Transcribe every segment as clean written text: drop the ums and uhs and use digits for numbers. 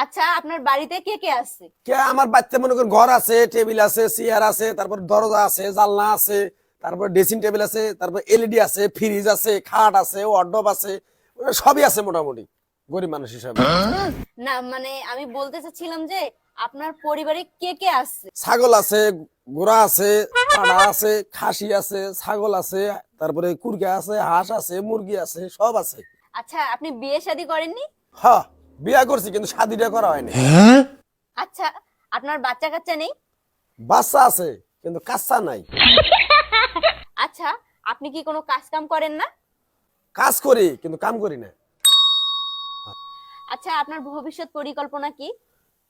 আচ্ছা, আপনার বাড়িতে কে কে আছে? কে আমার বাচ্চা মনে করেন ঘর আছে, টেবিল আছে, চেয়ার আছে, তারপর দরজা আছে, জানলা আছে, তারপর ড্রেসিং টেবিল আছে, তারপর এলইডি আছে, ফ্রিজ আছে, খাট আছে, ওয়ার্ডরোব আছে, ওগুলো সবই আছে মোটামুটি গরিব মানুষ হিসাবে। না মানে আমি বলতে চাচ্ছিলাম যে আপনার পরিবারে কে কে আছে? ছাগল আছে, ঘোড়া আছে, পাড়া আছে, খাসি আছে, ছাগল আছে, তারপরে কুরগা আছে, হাঁস আছে, মুরগি আছে, সব আছে। আচ্ছা, আপনি বিয়ে শাদী করেননি? হ্যাঁ, বিয়া করছি কিন্তু শাদিটা করা হয়নি। আচ্ছা, আপনার বাচ্চা কাচ্চা নেই? বাচ্চা আছে কিন্তু কাচ্চা নাই। আচ্ছা, আপনি কি কোনো কাজ কাম করেন না? কাজ করি কিন্তু কাম করি না। আচ্ছা, আপনার ভবিষ্যৎ পরিকল্পনা কি?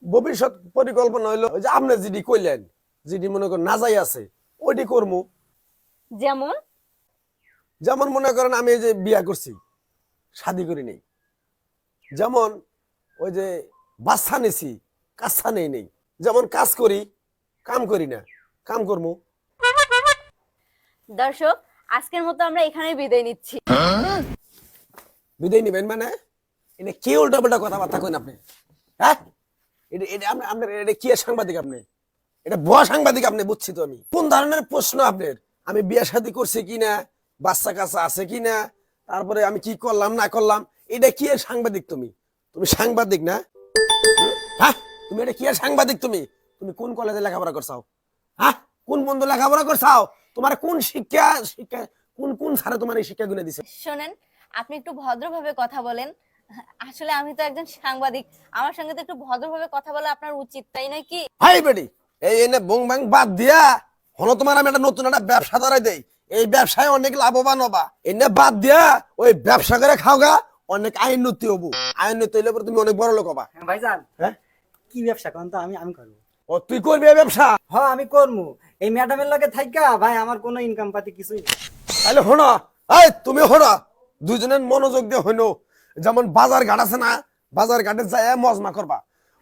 ভবিষ্যৎ পরিকল্পনা হইলো ওই যে আপনি যেটি কইলেন, যেটি মনে করেন না যাই আছে ওইটি করবো। যেমন? যেমন মনে করেন আমি এই যে বিয়া করছি, শাদি করি নেই, যেমন ওই যে বাচ্চা নিছি, কাচ্চা নেই নেই, যেমন কাজ করি কাম করি না, কাম করবো। দর্শক, আজকের মতো আমরা এখানেই বিদায় নিচ্ছি। বিদায় নিবেন মানে এটা কি উল্টা পাল্টা কথাবার্তা কইন আপনি? হ্যাঁ, আপনার এটা কি সাংবাদিক আপনি? এটা ভুয়া সাংবাদিক আপনি, বুঝছি তো আমি। কোন ধরনের প্রশ্ন আপনার? আমি বিয়ে শাদী করছি কিনা, বাচ্চা কাচ্চা আছে কিনা, তারপরে আমি কি করলাম না করলাম, এটা কি সাংবাদিক? তুমি তুমি সাংবাদিক না? হ্যাঁ, তুমি এটা কি সাংবাদিক? তুমি তুমি কোন কলেজে লেখাপড়া করছাও? হ্যাঁ, কোন বন্ধু লেখাপড়া করছাও? তোমার কোন শিক্ষা শিক্ষা কোন কোন স্যারে তোমার এই শিক্ষাগুলো দিছে? শোনেন, আপনি একটু ভদ্রভাবে কথা বলেন। আসলে আমি তো একজন সাংবাদিক, আমার সঙ্গে তো একটু ভদ্রভাবে কথা বলা আপনার উচিত, তাই নয় কি? হাই বেটি, এই এনে বং বাং বাদ দিয়া হলো তোমার আমি একটা নতুন একটা ব্যবসা ধরাই দেই। এই ব্যবসায় অনেক লাভবান হবা। এনে বাদ দিয়া ওই ব্যবসা করে খাওগা, অনেক আইনতি হবো। আইনতি হইলে পরে তুমি অনেক বড় লোক হবা। ভাইজান, হ্যাঁ, কি ব্যবসা করেন তো? আমি আমি করবো। ও তুই করবি এই ব্যবসা? হ্যাঁ, আমি করবো। এই ম্যাডামের লগে থাইকা ভাই আমার কোনো ইনকাম পাতি কিছুই নেই। তাহলে হনো, এই তুমি হনো, দুজনের মনোযোগ দিয়ে হইনো। যেমন বাজার ঘাট আছে না, বাজার ঘাটে যায় মজমা করবা।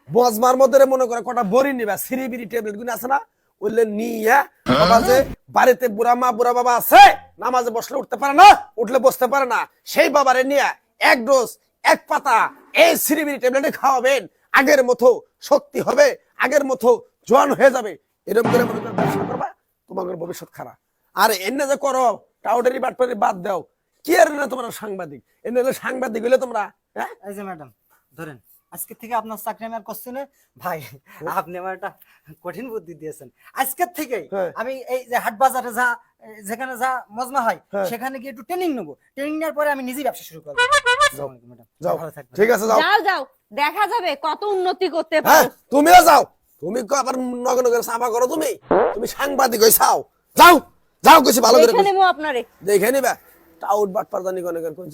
মজমার মধ্যে মনে করে কটা বড়ি নিবা, সিঁড়ি বিড়ি ট্যাবলেট গুলো আছে না, ওইলে নিয়ে বাবা যে বাড়িতে বুড়া মা বুড়া বাবা আছে, নামাজে বসলে উঠতে পারে না, উঠলে বসতে পারে না, সেই বাবারে নিয়ে এক ডোজ এক পাতা এই সিঁড়ি বিড়ি ট্যাবলেটে খাওয়াবেন। আগের মতো শক্তি হবে, আগের মতো জোয়ান হয়ে যাবে। এরকম করে মনে করে ব্যবসা করবা, তোমাদের ভবিষ্যৎ খারাপ। আর এনে যে করো টাউডারি বাটপারি বাদ দাও, কি আর না তোমরা সাংবাদিক? এনে হলে সাংবাদিক হইলে তোমরা, হ্যাঁ? এই যে ম্যাডাম ধরেন, আজকে থেকে আপনার চাকরি আমি আর করছি না ভাই। আপনি আমার একটা কঠিন বুদ্ধি দিয়েছেন। আজকের থেকে হ্যাঁ। আমি এই যে হাট বাজারে যা যেখানে যা মজমা হয় হ্যাঁ। সেখানে গিয়ে একটু ট্রেনিং নেবো। ট্রেনিং নেওয়ার পরে আমি নিজেই ব্যবসা শুরু করবো। আসসালামু আলাইকুম ম্যাডাম, যাও, ভালো থাকবেন। ঠিক আছে, যাও। যাও যাও, দেখা যাবে কত উন্নতি করতে হ্যাঁ, পারো। তুমিও যাও। তুমি আবার নগর নগর সাফা করো। তুমি তুমি সাংবাদিক হইছাও, যাও যাও, কইছি ভালো করে দেখে নেবো আপনারে। দেখে নিবা। টাউট বাটপার জানি কোন কোন